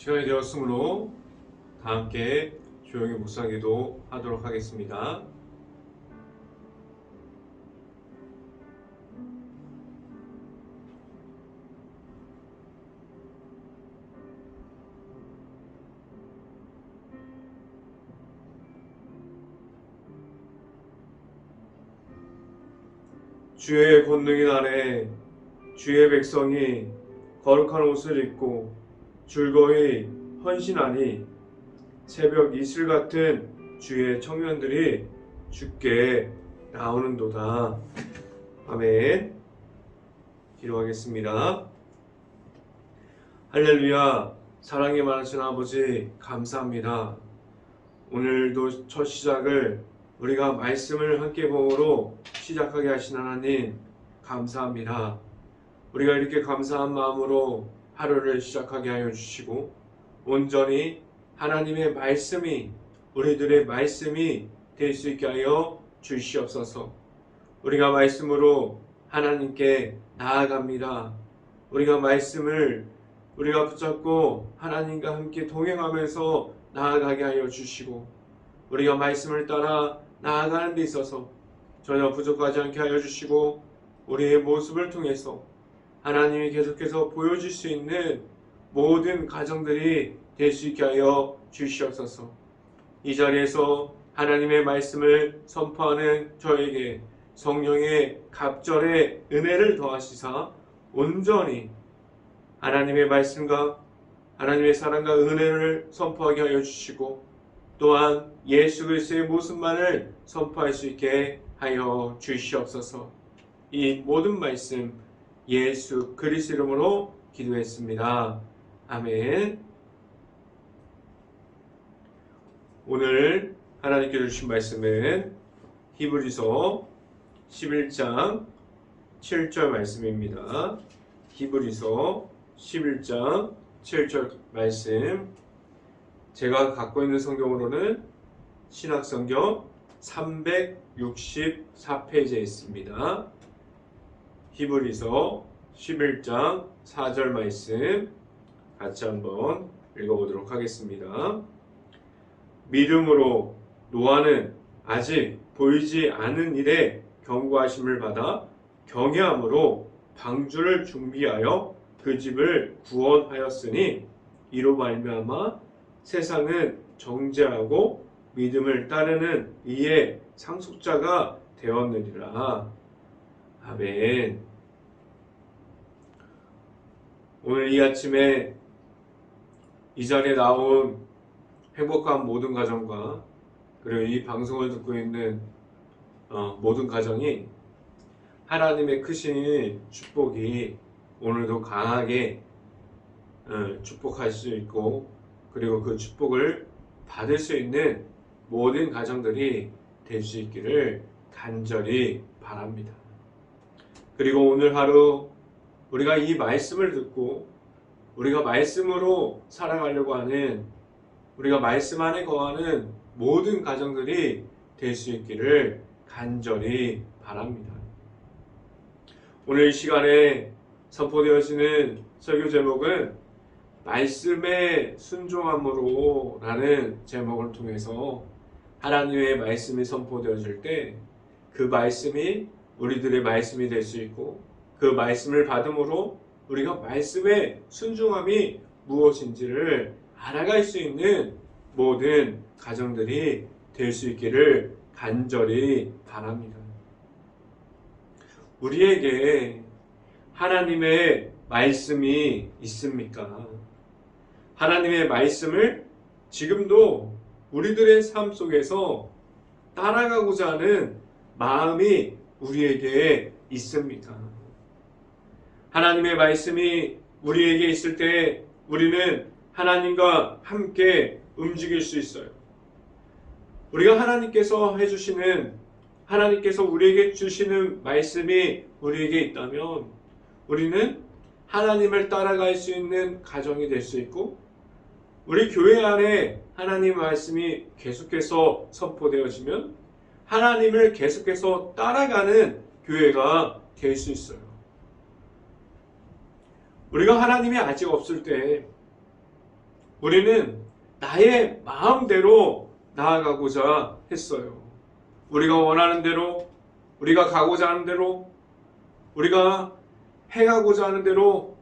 시간이 되었으므로 다 함께 조용히 묵상기도 하도록 하겠습니다. 주의 권능인 아래 주의 백성이 거룩한 옷을 입고 즐거이 헌신하니 새벽 이슬 같은 주의 청년들이 주께 나오는도다. 아멘. 기도하겠습니다. 할렐루야. 사랑이 많으신 아버지 감사합니다. 오늘도 첫 시작을 우리가 말씀을 함께 보므로 시작하게 하신 하나님 감사합니다. 우리가 이렇게 감사한 마음으로 하루를 시작하게 하여 주시고 온전히 하나님의 말씀이 우리들의 말씀이 될 수 있게 하여 주시옵소서. 우리가 말씀으로 하나님께 나아갑니다. 우리가 말씀을 우리가 붙잡고 하나님과 함께 동행하면서 나아가게 하여 주시고 우리가 말씀을 따라 나아가는 데 있어서 전혀 부족하지 않게 하여 주시고 우리의 모습을 통해서 하나님이 계속해서 보여줄 수 있는 모든 가정들이 될 수 있게 하여 주시옵소서. 이 자리에서 하나님의 말씀을 선포하는 저에게 성령의 갑절의 은혜를 더하시사 온전히 하나님의 말씀과 하나님의 사랑과 은혜를 선포하게 하여 주시고 또한 예수 그리스도의 모습만을 선포할 수 있게 하여 주시옵소서. 이 모든 말씀 예수 그리스도 이름으로 기도했습니다. 아멘. 오늘 하나님께 주신 말씀은 히브리서 11장 7절 말씀입니다. 히브리서 11장 7절 말씀, 제가 갖고 있는 성경으로는 신약성경 364페이지에 있습니다. 히브리서 11장 4절 말씀 같이 한번 읽어보도록 하겠습니다. 믿음으로 노아는 아직 보이지 않은 일에 경고하심을 받아 경외함으로 방주를 준비하여 그 집을 구원하였으니 이로 말미암아 세상은 정죄하고 믿음을 따르는 이의 상속자가 되었느니라. 아멘. 오늘 이 아침에 이 자리에 나온 행복한 모든 가정과 그리고 이 방송을 듣고 있는 모든 가정이 하나님의 크신 축복이 오늘도 강하게 축복할 수 있고 그리고 그 축복을 받을 수 있는 모든 가정들이 될 수 있기를 간절히 바랍니다. 그리고 오늘 하루 우리가 이 말씀을 듣고 우리가 말씀으로 살아가려고 하는 우리가 말씀 안에 거하는 모든 가정들이 될 수 있기를 간절히 바랍니다. 오늘 이 시간에 선포되어지는 설교 제목은 말씀의 순종함으로 라는 제목을 통해서 하나님의 말씀이 선포되어질 때 그 말씀이 우리들의 말씀이 될 수 있고 그 말씀을 받음으로 우리가 말씀의 순종함이 무엇인지를 알아갈 수 있는 모든 가정들이 될 수 있기를 간절히 바랍니다. 우리에게 하나님의 말씀이 있습니까? 하나님의 말씀을 지금도 우리들의 삶 속에서 따라가고자 하는 마음이 우리에게 있습니다. 하나님의 말씀이 우리에게 있을 때 우리는 하나님과 함께 움직일 수 있어요. 우리가 하나님께서 해주시는 하나님께서 우리에게 주시는 말씀이 우리에게 있다면 우리는 하나님을 따라갈 수 있는 가정이 될 수 있고 우리 교회 안에 하나님의 말씀이 계속해서 선포되어지면 하나님을 계속해서 따라가는 교회가 될 수 있어요. 우리가 하나님이 아직 없을 때 우리는 나의 마음대로 나아가고자 했어요. 우리가 원하는 대로, 우리가 가고자 하는 대로, 우리가 행하고자 하는 대로,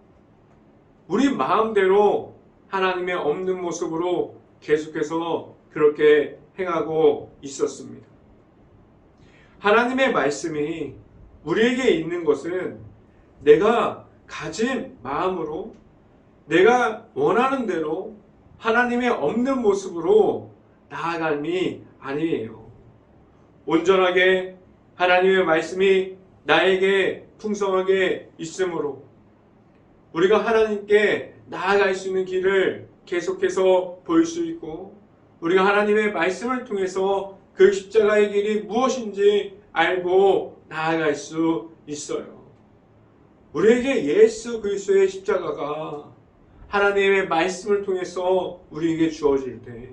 우리 마음대로 하나님의 없는 모습으로 계속해서 그렇게 행하고 있었습니다. 하나님의 말씀이 우리에게 있는 것은 내가 가진 마음으로, 내가 원하는 대로 하나님의 없는 모습으로 나아감이 아니에요. 온전하게 하나님의 말씀이 나에게 풍성하게 있으므로 우리가 하나님께 나아갈 수 있는 길을 계속해서 볼 수 있고, 우리가 하나님의 말씀을 통해서 그 십자가의 길이 무엇인지 알고 나아갈 수 있어요. 우리에게 예수 그리스도의 십자가가 하나님의 말씀을 통해서 우리에게 주어질 때,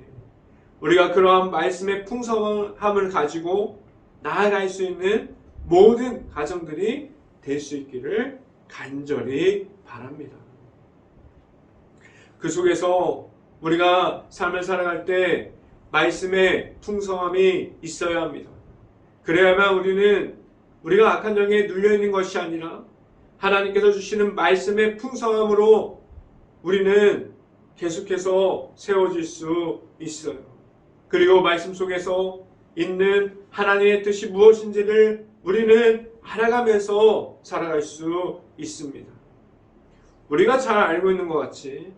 우리가 그러한 말씀의 풍성함을 가지고 나아갈 수 있는 모든 가정들이 될 수 있기를 간절히 바랍니다. 그 속에서 우리가 삶을 살아갈 때 말씀의 풍성함이 있어야 합니다. 그래야만 우리가 악한 영에 눌려있는 것이 아니라 하나님께서 주시는 말씀의 풍성함으로 우리는 계속해서 세워질 수 있어요. 그리고 말씀 속에서 있는 하나님의 뜻이 무엇인지를 우리는 알아가면서 살아갈 수 있습니다. 우리가 잘 알고 있는 것 같이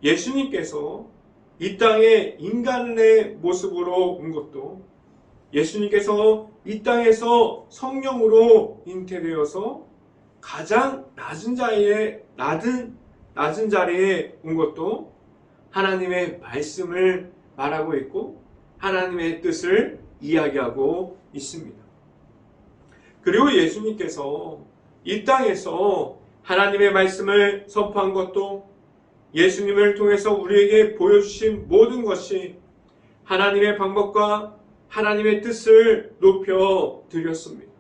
예수님께서 이 땅에 인간의 모습으로 온 것도, 예수님께서 이 땅에서 성령으로 잉태되어서 가장 낮은 자리에 온 것도 하나님의 말씀을 말하고 있고 하나님의 뜻을 이야기하고 있습니다. 그리고 예수님께서 이 땅에서 하나님의 말씀을 선포한 것도, 예수님을 통해서 우리에게 보여주신 모든 것이 하나님의 방법과 하나님의 뜻을 높여 드렸습니다.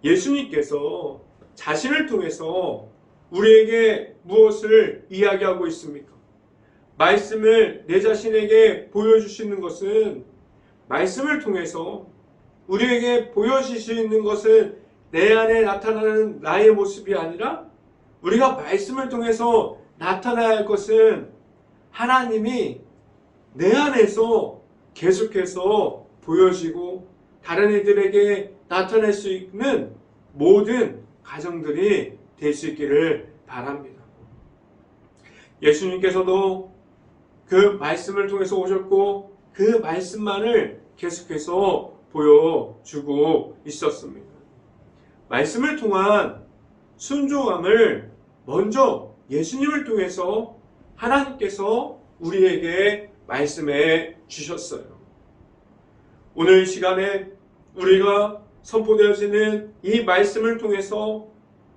예수님께서 자신을 통해서 우리에게 무엇을 이야기하고 있습니까? 말씀을 내 자신에게 보여주시는 것은, 말씀을 통해서 우리에게 보여주시는 것은 내 안에 나타나는 나의 모습이 아니라, 우리가 말씀을 통해서 나타나야 할 것은 하나님이 내 안에서 계속해서 보여지고 다른 이들에게 나타낼 수 있는 모든 가정들이 될 수 있기를 바랍니다. 예수님께서도 그 말씀을 통해서 오셨고 그 말씀만을 계속해서 보여주고 있었습니다. 말씀을 통한 순종함을 먼저 예수님을 통해서 하나님께서 우리에게 말씀해 주셨어요. 오늘 이 시간에 우리가 선포되어지는 이 말씀을 통해서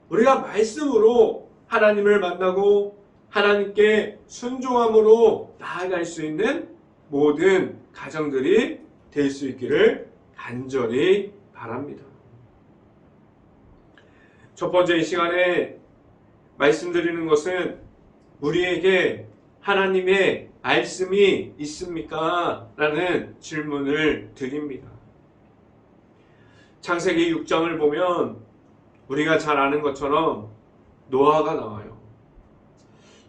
우리가 말씀으로 하나님을 만나고 하나님께 순종함으로 나아갈 수 있는 모든 가정들이 될 수 있기를 간절히 바랍니다. 첫 번째 이 시간에 말씀드리는 것은 우리에게 하나님의 말씀이 있습니까? 라는 질문을 드립니다. 창세기 6장을 보면 우리가 잘 아는 것처럼 노아가 나와요.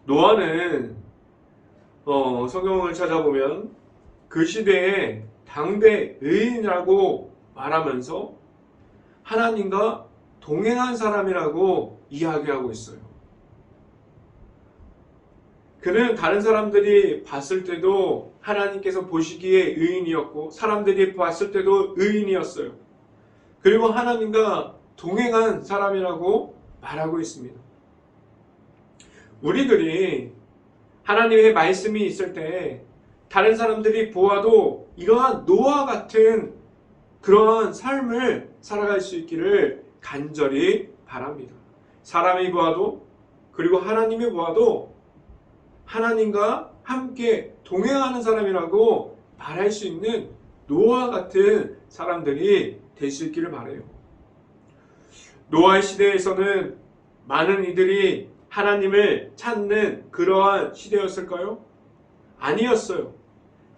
노아는 성경을 찾아보면 그 시대에 당대 의인이라고 말하면서 하나님과 동행한 사람이라고 이야기하고 있어요. 그는 다른 사람들이 봤을 때도 하나님께서 보시기에 의인이었고 사람들이 봤을 때도 의인이었어요. 그리고 하나님과 동행한 사람이라고 말하고 있습니다. 우리들이 하나님의 말씀이 있을 때 다른 사람들이 보아도 이러한 노아 같은 그러한 삶을 살아갈 수 있기를 간절히 바랍니다. 사람이 보아도 그리고 하나님이 보아도 하나님과 함께 동행하는 사람이라고 말할 수 있는 노아 같은 사람들이 될 수 있기를 바라요. 노아의 시대에서는 많은 이들이 하나님을 찾는 그러한 시대였을까요? 아니었어요.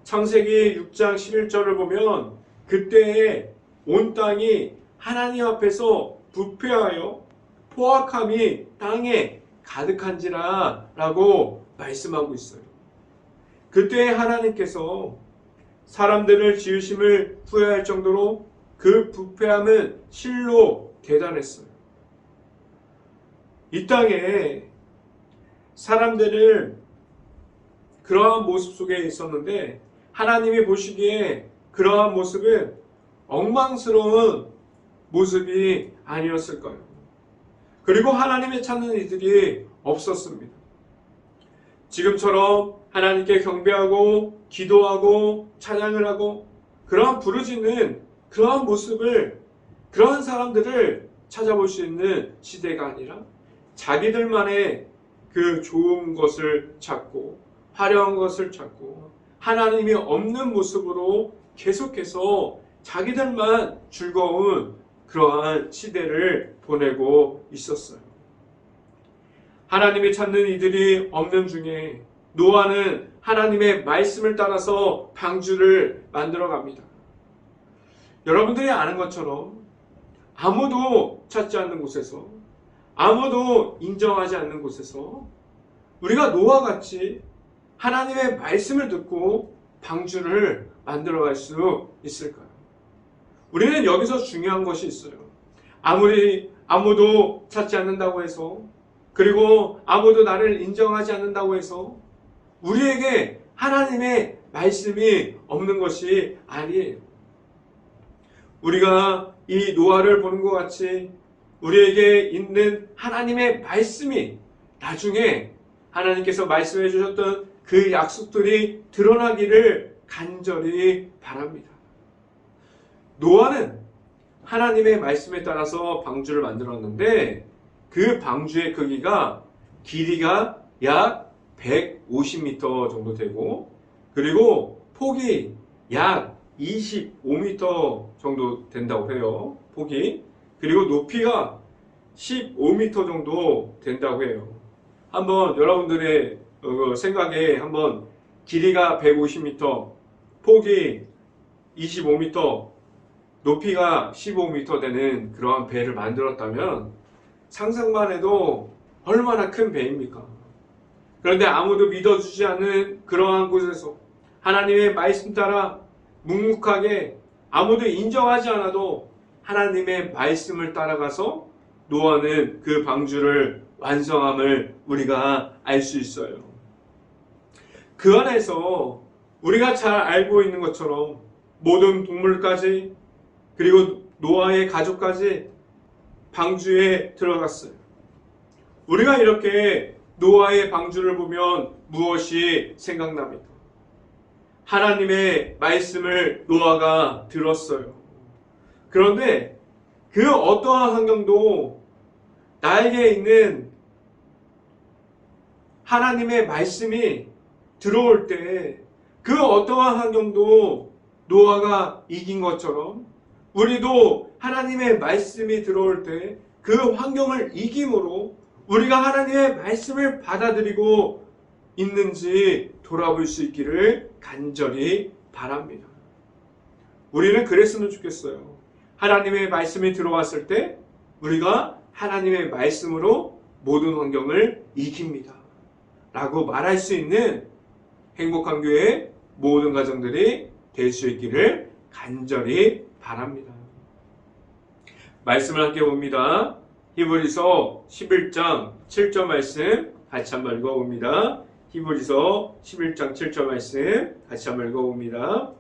창세기 6장 11절을 보면 그때에 온 땅이 하나님 앞에서 부패하여 포악함이 땅에 가득한지라 라고 말씀하고 있어요. 그때 하나님께서 사람들을 지으심을 후회할 정도로 그 부패함은 실로 대단했어요. 이 땅에 사람들을 그러한 모습 속에 있었는데 하나님이 보시기에 그러한 모습은 엉망스러운 모습이 아니었을까요? 그리고 하나님을 찾는 이들이 없었습니다. 지금처럼 하나님께 경배하고 기도하고 찬양을 하고 그러한 부르짖는 그러한 모습을 그러한 사람들을 찾아볼 수 있는 시대가 아니라 자기들만의 그 좋은 것을 찾고 화려한 것을 찾고 하나님이 없는 모습으로 계속해서 자기들만 즐거운 그러한 시대를 보내고 있었어요. 하나님이 찾는 이들이 없는 중에 노아는 하나님의 말씀을 따라서 방주를 만들어 갑니다. 여러분들이 아는 것처럼 아무도 찾지 않는 곳에서 아무도 인정하지 않는 곳에서 우리가 노아와 같이 하나님의 말씀을 듣고 방주를 만들어갈 수 있을까요? 우리는 여기서 중요한 것이 있어요. 아무리 아무도 찾지 않는다고 해서 그리고 아무도 나를 인정하지 않는다고 해서 우리에게 하나님의 말씀이 없는 것이 아니에요. 우리가 이 노아를 보는 것 같이 우리에게 있는 하나님의 말씀이 나중에 하나님께서 말씀해 주셨던 그 약속들이 드러나기를 간절히 바랍니다. 노아는 하나님의 말씀에 따라서 방주를 만들었는데 그 방주의 크기가 길이가 약 150m 정도 되고 그리고 폭이 약 25m 정도 된다고 해요. 폭이. 그리고 높이가 15m 정도 된다고 해요. 한번 여러분들의 생각에 한번 길이가 150m, 폭이 25m, 높이가 15m 되는 그러한 배를 만들었다면 상상만 해도 얼마나 큰 배입니까? 그런데 아무도 믿어주지 않는 그러한 곳에서 하나님의 말씀 따라 묵묵하게 아무도 인정하지 않아도 하나님의 말씀을 따라가서 노아는 그 방주를 완성함을 우리가 알 수 있어요. 그 안에서 우리가 잘 알고 있는 것처럼 모든 동물까지 그리고 노아의 가족까지 방주에 들어갔어요. 우리가 이렇게 노아의 방주를 보면 무엇이 생각납니까? 하나님의 말씀을 노아가 들었어요. 그런데 그 어떠한 환경도 나에게 있는 하나님의 말씀이 들어올 때 그 어떠한 환경도 노아가 이긴 것처럼 우리도 하나님의 말씀이 들어올 때 그 환경을 이김으로 우리가 하나님의 말씀을 받아들이고 있는지 돌아볼 수 있기를 간절히 바랍니다. 우리는 그랬으면 좋겠어요. 하나님의 말씀이 들어왔을 때 우리가 하나님의 말씀으로 모든 환경을 이깁니다. 라고 말할 수 있는 행복한 교회 모든 가정들이 될 수 있기를 간절히 바랍니다. 말씀을 함께 봅니다. 히브리서 11장 7절 말씀 같이 한번 읽어봅니다. 히브리서 11장 7절 말씀 같이 한번 읽어봅니다.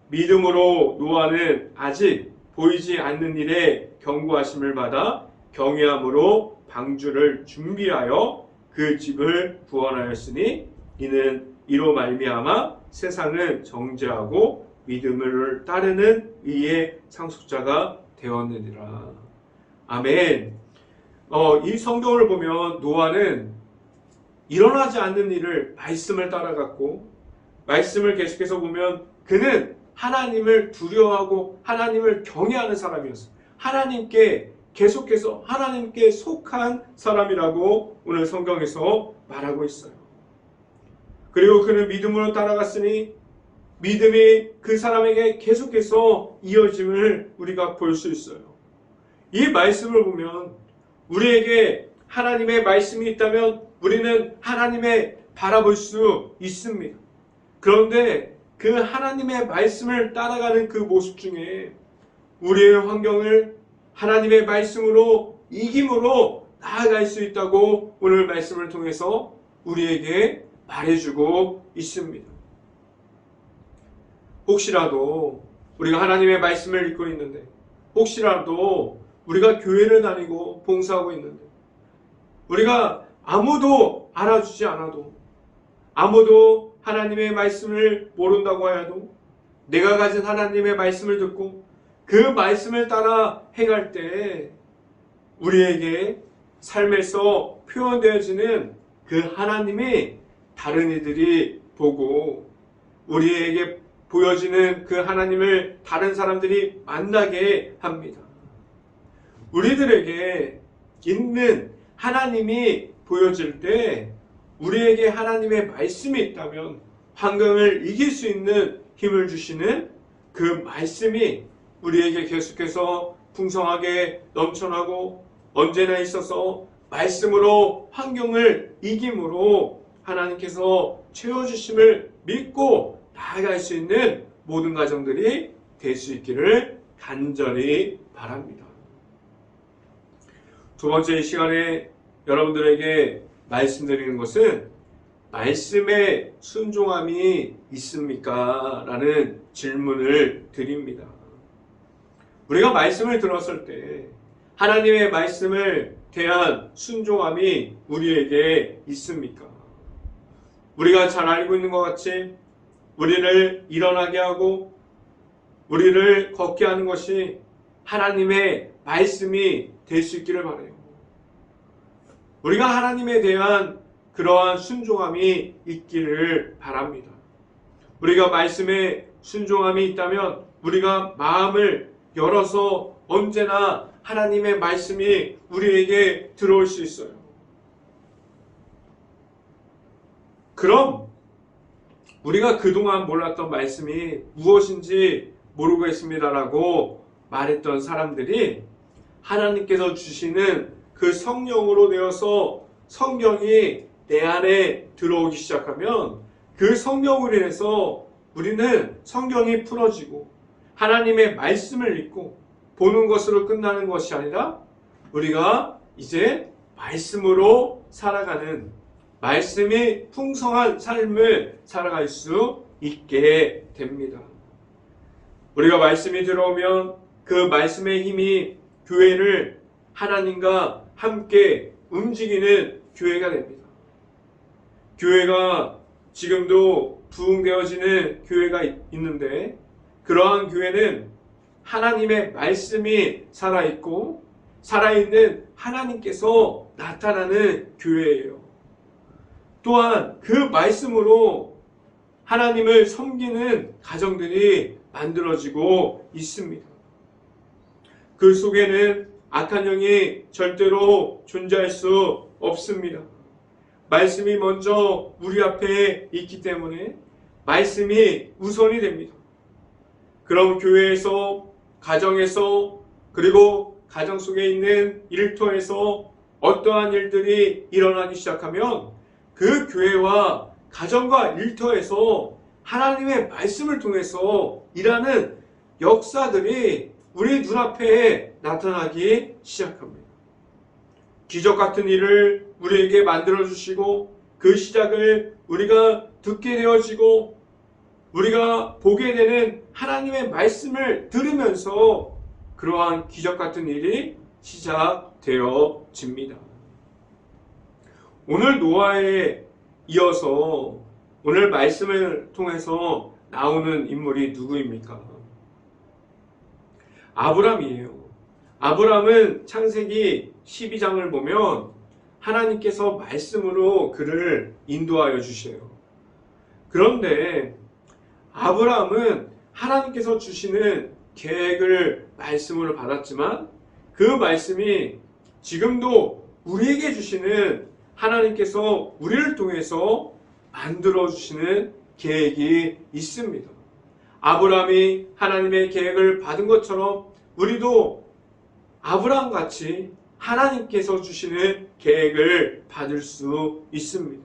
믿음으로 노아는 아직 보이지 않는 일에 경고하심을 받아 경외함으로 방주를 준비하여 그 집을 구원하였으니 이는 이로 말미암아 세상은 정죄하고 믿음을 따르는 의의 상속자가 되었느니라. 아멘. 이 성경을 보면 노아는 일어나지 않는 일을 말씀을 따라갔고 말씀을 계속해서 보면 그는 하나님을 두려워하고 하나님을 경외하는 사람이었어요. 하나님께 계속해서 하나님께 속한 사람이라고 오늘 성경에서 말하고 있어요. 그리고 그는 믿음으로 따라갔으니 믿음이 그 사람에게 계속해서 이어짐을 우리가 볼 수 있어요. 이 말씀을 보면 우리에게 하나님의 말씀이 있다면 우리는 하나님의 바라볼 수 있습니다. 그런데 그 하나님의 말씀을 따라가는 그 모습 중에 우리의 환경을 하나님의 말씀으로 이김으로 나아갈 수 있다고 오늘 말씀을 통해서 우리에게 말해주고 있습니다. 혹시라도 우리가 하나님의 말씀을 읽고 있는데, 혹시라도 우리가 교회를 다니고 봉사하고 있는데, 우리가 아무도 알아주지 않아도, 아무도 하나님의 말씀을 모른다고 하여도 내가 가진 하나님의 말씀을 듣고 그 말씀을 따라 행할 때 우리에게 삶에서 표현되어지는 그 하나님이 다른 이들이 보고 우리에게 보여지는 그 하나님을 다른 사람들이 만나게 합니다. 우리들에게 있는 하나님이 보여질 때 우리에게 하나님의 말씀이 있다면 환경을 이길 수 있는 힘을 주시는 그 말씀이 우리에게 계속해서 풍성하게 넘쳐나고 언제나 있어서 말씀으로 환경을 이김으로 하나님께서 채워주심을 믿고 나아갈 수 있는 모든 가정들이 될 수 있기를 간절히 바랍니다. 두 번째 이 시간에 여러분들에게 말씀드리는 것은 말씀에 순종함이 있습니까? 라는 질문을 드립니다. 우리가 말씀을 들었을 때 하나님의 말씀을 대한 순종함이 우리에게 있습니까? 우리가 잘 알고 있는 것 같이 우리를 일어나게 하고 우리를 걷게 하는 것이 하나님의 말씀이 될 수 있기를 바라요. 우리가 하나님에 대한 그러한 순종함이 있기를 바랍니다. 우리가 말씀에 순종함이 있다면 우리가 마음을 열어서 언제나 하나님의 말씀이 우리에게 들어올 수 있어요. 그럼 우리가 그동안 몰랐던 말씀이 무엇인지 모르고 있습니다라고 말했던 사람들이 하나님께서 주시는 그 성령으로 되어서 성경이 내 안에 들어오기 시작하면 그 성령으로 인해서 우리는 성경이 풀어지고 하나님의 말씀을 읽고 보는 것으로 끝나는 것이 아니라 우리가 이제 말씀으로 살아가는 말씀이 풍성한 삶을 살아갈 수 있게 됩니다. 우리가 말씀이 들어오면 그 말씀의 힘이 교회를 하나님과 함께 움직이는 교회가 됩니다. 교회가 지금도 부흥되어지는 교회가 있는데 그러한 교회는 하나님의 말씀이 살아있고 살아있는 하나님께서 나타나는 교회예요. 또한 그 말씀으로 하나님을 섬기는 가정들이 만들어지고 있습니다. 그 속에는 악한 영이 절대로 존재할 수 없습니다. 말씀이 먼저 우리 앞에 있기 때문에 말씀이 우선이 됩니다. 그럼 교회에서, 가정에서, 그리고 가정 속에 있는 일터에서 어떠한 일들이 일어나기 시작하면 그 교회와 가정과 일터에서 하나님의 말씀을 통해서 일하는 역사들이 우리 눈앞에 나타나기 시작합니다. 기적 같은 일을 우리에게 만들어주시고 그 시작을 우리가 듣게 되어지고 우리가 보게 되는 하나님의 말씀을 들으면서 그러한 기적 같은 일이 시작되어집니다. 오늘 노아에 이어서 오늘 말씀을 통해서 나오는 인물이 누구입니까? 아브람이에요. 아브람은 창세기 12장을 보면 하나님께서 말씀으로 그를 인도하여 주셔요. 그런데 아브람은 하나님께서 주시는 계획을 말씀으로 받았지만 그 말씀이 지금도 우리에게 주시는 하나님께서 우리를 통해서 만들어주시는 계획이 있습니다. 아브라함이 하나님의 계획을 받은 것처럼 우리도 아브라함 같이 하나님께서 주시는 계획을 받을 수 있습니다.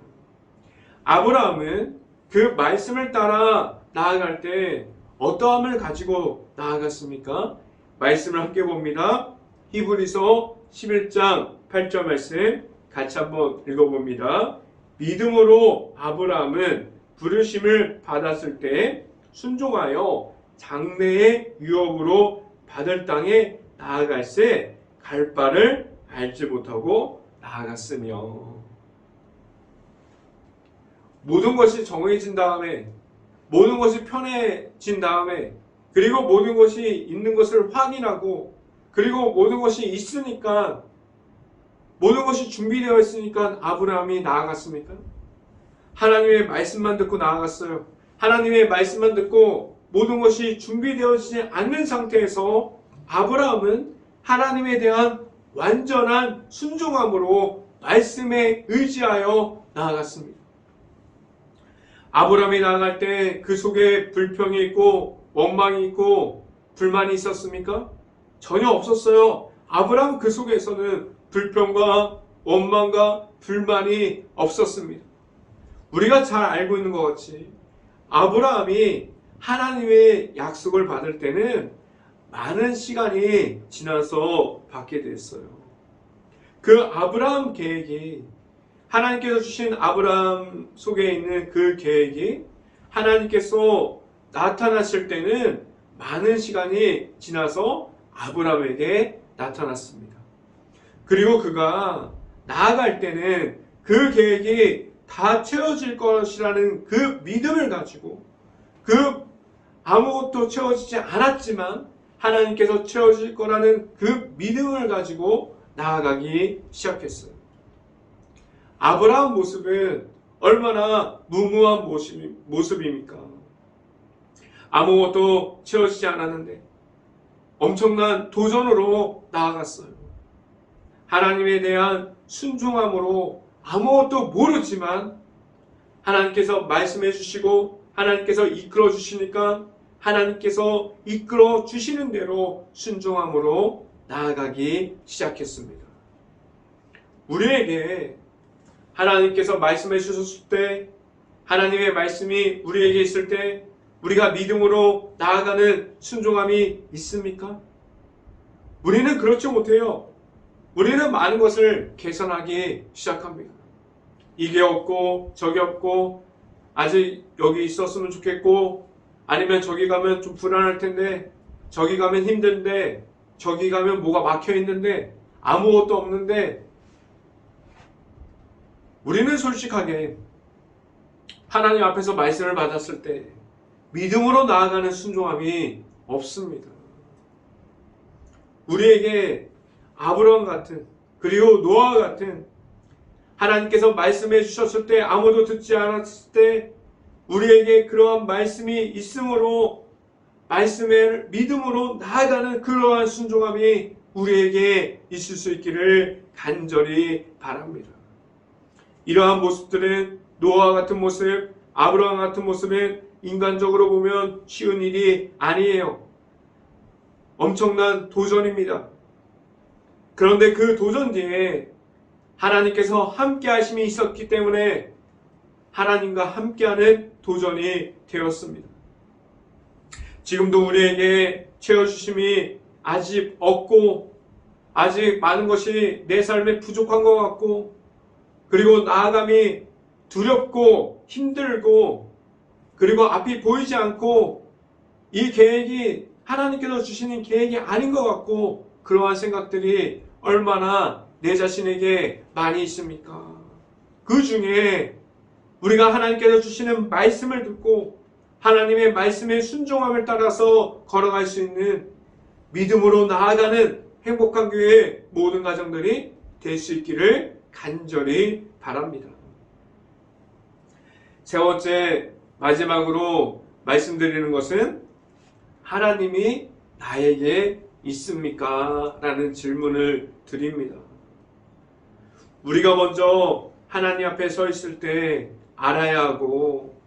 아브라함은 그 말씀을 따라 나아갈 때 어떠함을 가지고 나아갔습니까? 말씀을 함께 봅니다. 히브리서 11장 8절 말씀 같이 한번 읽어봅니다. 믿음으로 아브라함은 부르심을 받았을 때 순종하여 장래의 유업으로 받을 땅에 나아갈새 갈 바를 알지 못하고 나아갔으며. 모든 것이 정해진 다음에, 모든 것이 편해진 다음에, 그리고 모든 것이 있는 것을 확인하고, 그리고 모든 것이 있으니까, 모든 것이 준비되어 있으니까 아브라함이 나아갔습니까? 하나님의 말씀만 듣고 나아갔어요. 하나님의 말씀만 듣고 모든 것이 준비되어지지 않는 상태에서 아브라함은 하나님에 대한 완전한 순종함으로 말씀에 의지하여 나아갔습니다. 아브라함이 나아갈 때 그 속에 불평이 있고 원망이 있고 불만이 있었습니까? 전혀 없었어요. 아브라함 그 속에서는 불평과 원망과 불만이 없었습니다. 우리가 잘 알고 있는 것 같이 아브라함이 하나님의 약속을 받을 때는 많은 시간이 지나서 받게 됐어요. 그 아브라함 계획이, 하나님께서 주신 아브라함 속에 있는 그 계획이 하나님께서 나타나실 때는 많은 시간이 지나서 아브라함에게 나타났습니다. 그리고 그가 나아갈 때는 그 계획이 다 채워질 것이라는 그 믿음을 가지고, 그 아무것도 채워지지 않았지만 하나님께서 채워질 거라는 그 믿음을 가지고 나아가기 시작했어요. 아브라함 모습은 얼마나 무모한 모습입니까? 아무것도 채워지지 않았는데 엄청난 도전으로 나아갔어요. 하나님에 대한 순종함으로 아무것도 모르지만 하나님께서 말씀해 주시고 하나님께서 이끌어 주시니까 하나님께서 이끌어 주시는 대로 순종함으로 나아가기 시작했습니다. 우리에게 하나님께서 말씀해 주셨을 때, 하나님의 말씀이 우리에게 있을 때 우리가 믿음으로 나아가는 순종함이 있습니까? 우리는 그렇지 못해요. 우리는 많은 것을 계산하기 시작합니다. 이게 없고 저게 없고 아직 여기 있었으면 좋겠고, 아니면 저기 가면 좀 불안할 텐데, 저기 가면 힘든데, 저기 가면 뭐가 막혀 있는데, 아무것도 없는데, 우리는 솔직하게 하나님 앞에서 말씀을 받았을 때 믿음으로 나아가는 순종함이 없습니다. 우리에게 아브라함 같은, 그리고 노아 같은, 하나님께서 말씀해 주셨을 때 아무도 듣지 않았을 때 우리에게 그러한 말씀이 있으므로 말씀을 믿음으로 나아가는 그러한 순종함이 우리에게 있을 수 있기를 간절히 바랍니다. 이러한 모습들은, 노아 같은 모습, 아브라함 같은 모습은 인간적으로 보면 쉬운 일이 아니에요. 엄청난 도전입니다. 그런데 그 도전 뒤에 하나님께서 함께 하심이 있었기 때문에 하나님과 함께하는 도전이 되었습니다. 지금도 우리에게 채워주심이 아직 없고, 아직 많은 것이 내 삶에 부족한 것 같고, 그리고 나아감이 두렵고 힘들고, 그리고 앞이 보이지 않고 이 계획이 하나님께서 주시는 계획이 아닌 것 같고, 그러한 생각들이 얼마나 내 자신에게 많이 있습니까? 그 중에 우리가 하나님께서 주시는 말씀을 듣고 하나님의 말씀의 순종함을 따라서 걸어갈 수 있는 믿음으로 나아가는 행복한 교회의 모든 가정들이 될 수 있기를 간절히 바랍니다. 세 번째, 마지막으로 말씀드리는 것은 하나님이 나에게 있습니까? 라는 질문을 드립니다. 우리가 먼저 하나님 앞에 서 있을 때 알아야 하고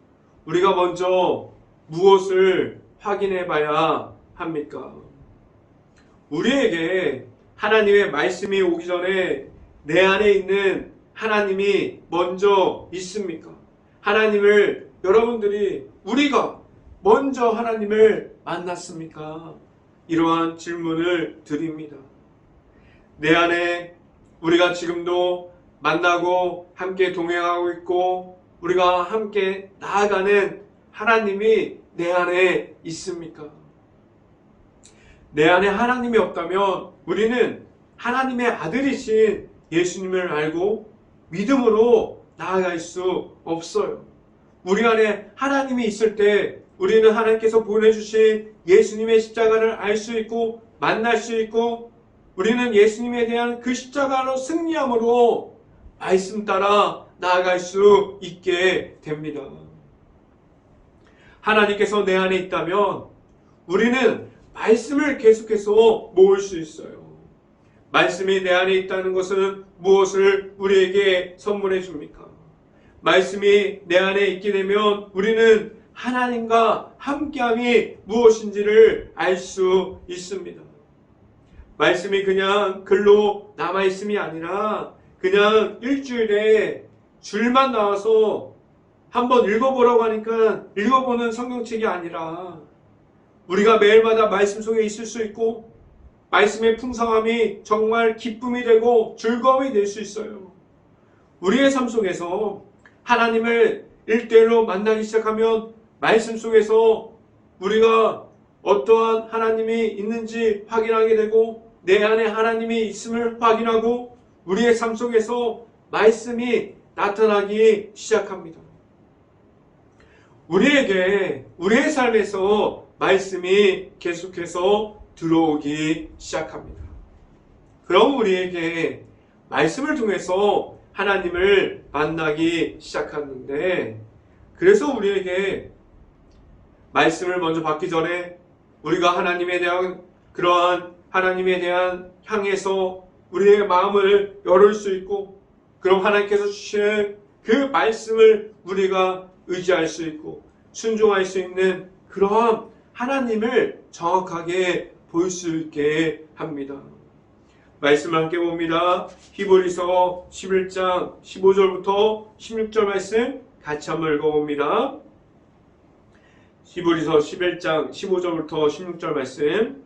우리가 먼저 무엇을 확인해 봐야 합니까? 우리에게 하나님의 말씀이 오기 전에 내 안에 있는 하나님이 먼저 있습니까? 하나님을 여러분들이 우리가 먼저 하나님을 만났습니까? 이러한 질문을 드립니다. 내 안에 우리가 지금도 만나고 함께 동행하고 있고 우리가 함께 나아가는 하나님이 내 안에 있습니까? 내 안에 하나님이 없다면 우리는 하나님의 아들이신 예수님을 알고 믿음으로 나아갈 수 없어요. 우리 안에 하나님이 있을 때 우리는 하나님께서 보내주신 예수님의 십자가를 알 수 있고 만날 수 있고 우리는 예수님에 대한 그 십자가로 승리함으로 말씀 따라 나아갈 수 있게 됩니다. 하나님께서 내 안에 있다면 우리는 말씀을 계속해서 모을 수 있어요. 말씀이 내 안에 있다는 것은 무엇을 우리에게 선물해 줍니까? 말씀이 내 안에 있게 되면 우리는 하나님과 함께함이 무엇인지를 알 수 있습니다. 말씀이 그냥 글로 남아있음이 아니라 그냥 일주일에 줄만 나와서 한번 읽어보라고 하니까 읽어보는 성경책이 아니라 우리가 매일마다 말씀 속에 있을 수 있고 말씀의 풍성함이 정말 기쁨이 되고 즐거움이 될 수 있어요. 우리의 삶 속에서 하나님을 1대1로 만나기 시작하면 말씀 속에서 우리가 어떠한 하나님이 있는지 확인하게 되고 내 안에 하나님이 있음을 확인하고 우리의 삶 속에서 말씀이 나타나기 시작합니다. 우리에게 우리의 삶에서 말씀이 계속해서 들어오기 시작합니다. 그럼 우리에게 말씀을 통해서 하나님을 만나기 시작하는데 그래서 우리에게 말씀을 먼저 받기 전에 우리가 하나님에 대한 그러한 하나님에 대한 향해서 우리의 마음을 열을 수 있고 그럼 하나님께서 주시는 그 말씀을 우리가 의지할 수 있고 순종할 수 있는 그러한 하나님을 정확하게 볼 수 있게 합니다. 말씀을 함께 봅니다. 히브리서 11장 15절부터 16절 말씀 같이 한번 읽어봅니다. 히브리서 11장 15절부터 16절 말씀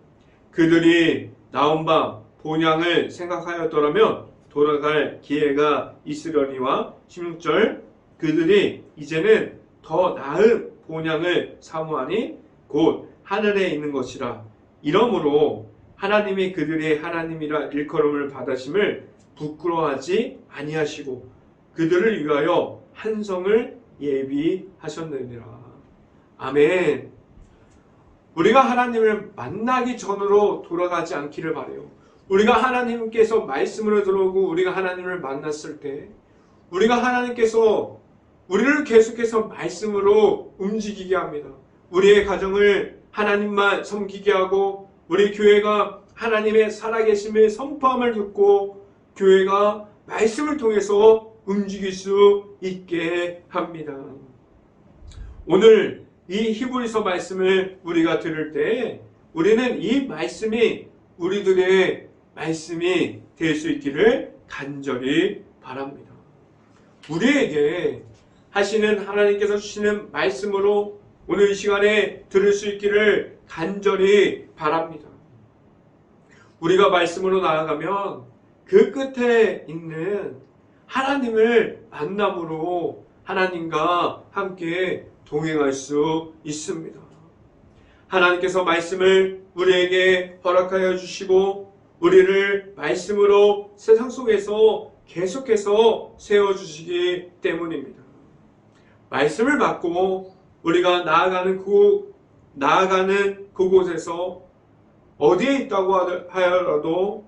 그들이 나온 바 본향을 생각하였더라면 돌아갈 기회가 있으려니와 16절 그들이 이제는 더 나은 본향을 사모하니 곧 하늘에 있는 것이라 이러므로 하나님이 그들의 하나님이라 일컬음을 받으심을 부끄러워하지 아니하시고 그들을 위하여 한 성을 예비하셨느니라. 아멘. 우리가 하나님을 만나기 전으로 돌아가지 않기를 바라요. 우리가 하나님께서 말씀으로 들어오고 우리가 하나님을 만났을 때 우리가 하나님께서 우리를 계속해서 말씀으로 움직이게 합니다. 우리의 가정을 하나님만 섬기게 하고 우리 교회가 하나님의 살아계심의 선포함을 듣고 교회가 말씀을 통해서 움직일 수 있게 합니다. 오늘 이 히브리서 말씀을 우리가 들을 때 우리는 이 말씀이 우리들의 말씀이 될 수 있기를 간절히 바랍니다. 우리에게 하시는 하나님께서 주시는 말씀으로 오늘 이 시간에 들을 수 있기를 간절히 바랍니다. 우리가 말씀으로 나아가면 그 끝에 있는 하나님을 만남으로 하나님과 함께 동행할 수 있습니다. 하나님께서 말씀을 우리에게 허락하여 주시고 우리를 말씀으로 세상 속에서 계속해서 세워주시기 때문입니다. 말씀을 받고 우리가 나아가는 그곳에서 어디에 있다고 하여라도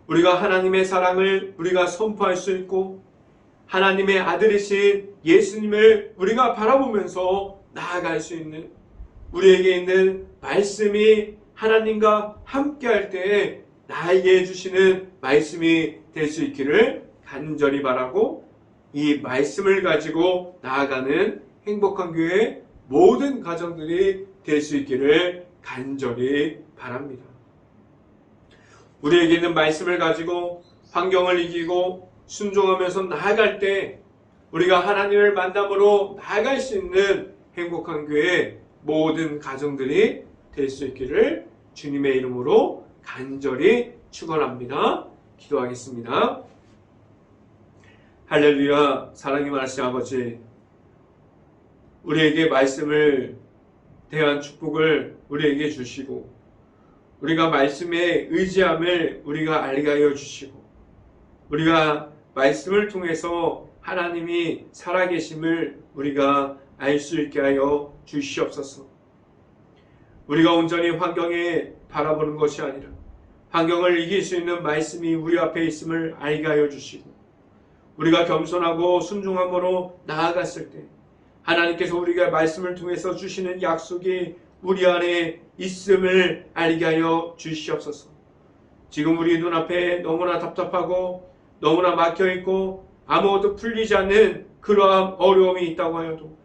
우리가 하나님의 사랑을 우리가 선포할 수 있고 하나님의 아들이신 예수님을 우리가 바라보면서 나아갈 수 있는 우리에게 있는 말씀이 하나님과 함께할 때 나에게 해주시는 말씀이 될 수 있기를 간절히 바라고 이 말씀을 가지고 나아가는 행복한 교회 모든 가정들이 될 수 있기를 간절히 바랍니다. 우리에게 있는 말씀을 가지고 환경을 이기고 순종하면서 나아갈 때 우리가 하나님을 만남으로 나아갈 수 있는 행복한 교회 모든 가정들이 될 수 있기를 주님의 이름으로 간절히 축원합니다. 기도하겠습니다. 할렐루야. 사랑이 많으신 아버지, 우리에게 말씀을 대한 축복을 우리에게 주시고 우리가 말씀에 의지함을 우리가 알게 하여 주시고 우리가 말씀을 통해서 하나님이 살아계심을 우리가 알 수 있게 하여 주시옵소서. 우리가 온전히 환경에 바라보는 것이 아니라 환경을 이길 수 있는 말씀이 우리 앞에 있음을 알게 하여 주시고 우리가 겸손하고 순종함으로 나아갔을 때 하나님께서 우리가 말씀을 통해서 주시는 약속이 우리 안에 있음을 알게 하여 주시옵소서. 지금 우리 눈앞에 너무나 답답하고 너무나 막혀있고 아무것도 풀리지 않는 그러한 어려움이 있다고 하여도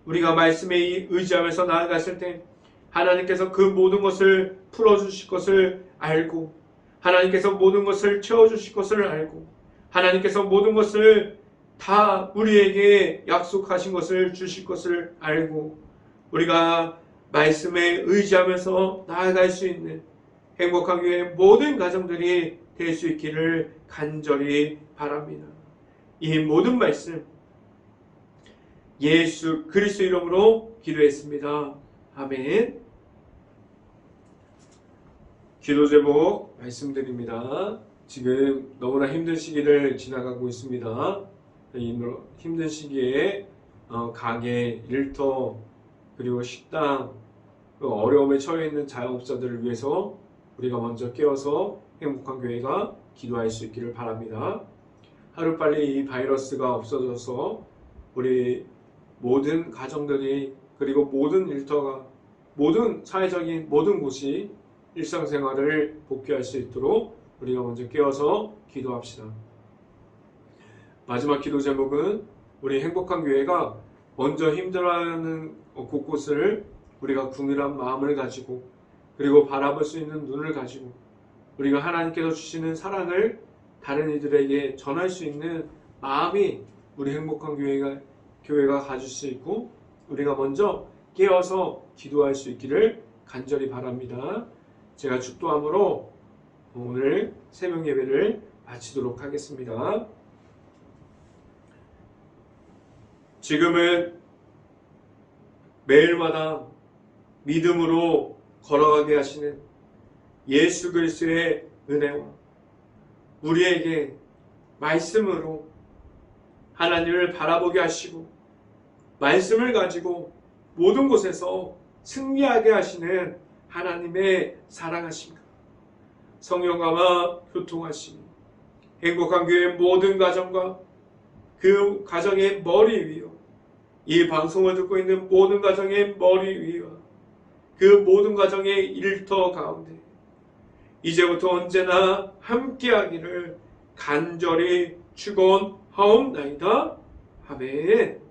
우리가 말씀에 의지하면서 나아갔을 때 하나님께서 그 모든 것을 풀어주실 것을 알고 하나님께서 모든 것을 채워주실 것을 알고 하나님께서 모든 것을 다 우리에게 약속하신 것을 주실 것을 알고 우리가 말씀에 의지하면서 나아갈 수 있는 행복한 교회 모든 가정들이 될 수 있기를 간절히 바랍니다. 이 모든 말씀 예수 그리스도 이름으로 기도했습니다. 아멘. 기도 제목 말씀드립니다. 지금 너무나 힘든 시기를 지나가고 있습니다. 이 힘든 시기에 가게, 일터, 그리고 식당, 어려움에 처해 있는 자영업자들을 위해서 우리가 먼저 깨어서 행복한 교회가 기도할 수 있기를 바랍니다. 하루빨리 이 바이러스가 없어져서 우리 모든 가정들이 그리고 모든 일터가 모든 사회적인 모든 곳이 일상생활을 복귀할 수 있도록 우리가 먼저 깨어서 기도합시다. 마지막 기도 제목은 우리 행복한 교회가 먼저 힘들어하는 곳곳을 우리가 궁일한 마음을 가지고 그리고 바라볼 수 있는 눈을 가지고 우리가 하나님께서 주시는 사랑을 다른 이들에게 전할 수 있는 마음이 우리 행복한 교회가 가질 수 있고 우리가 먼저 깨어서 기도할 수 있기를 간절히 바랍니다. 제가 축도함으로 오늘 새벽 예배를 마치도록 하겠습니다. 지금은 매일마다 믿음으로 걸어가게 하시는 예수 그리스도의 은혜와 우리에게 말씀으로 하나님을 바라보게 하시고 말씀을 가지고 모든 곳에서 승리하게 하시는 하나님의 사랑하심과 성령과 교통하심 행복한 교회 모든 가정과 그 가정의 머리 위요 이 방송을 듣고 있는 모든 가정의 머리 위와 그 모든 가정의 일터 가운데 이제부터 언제나 함께하기를 간절히 축원하옵나이다. 아멘.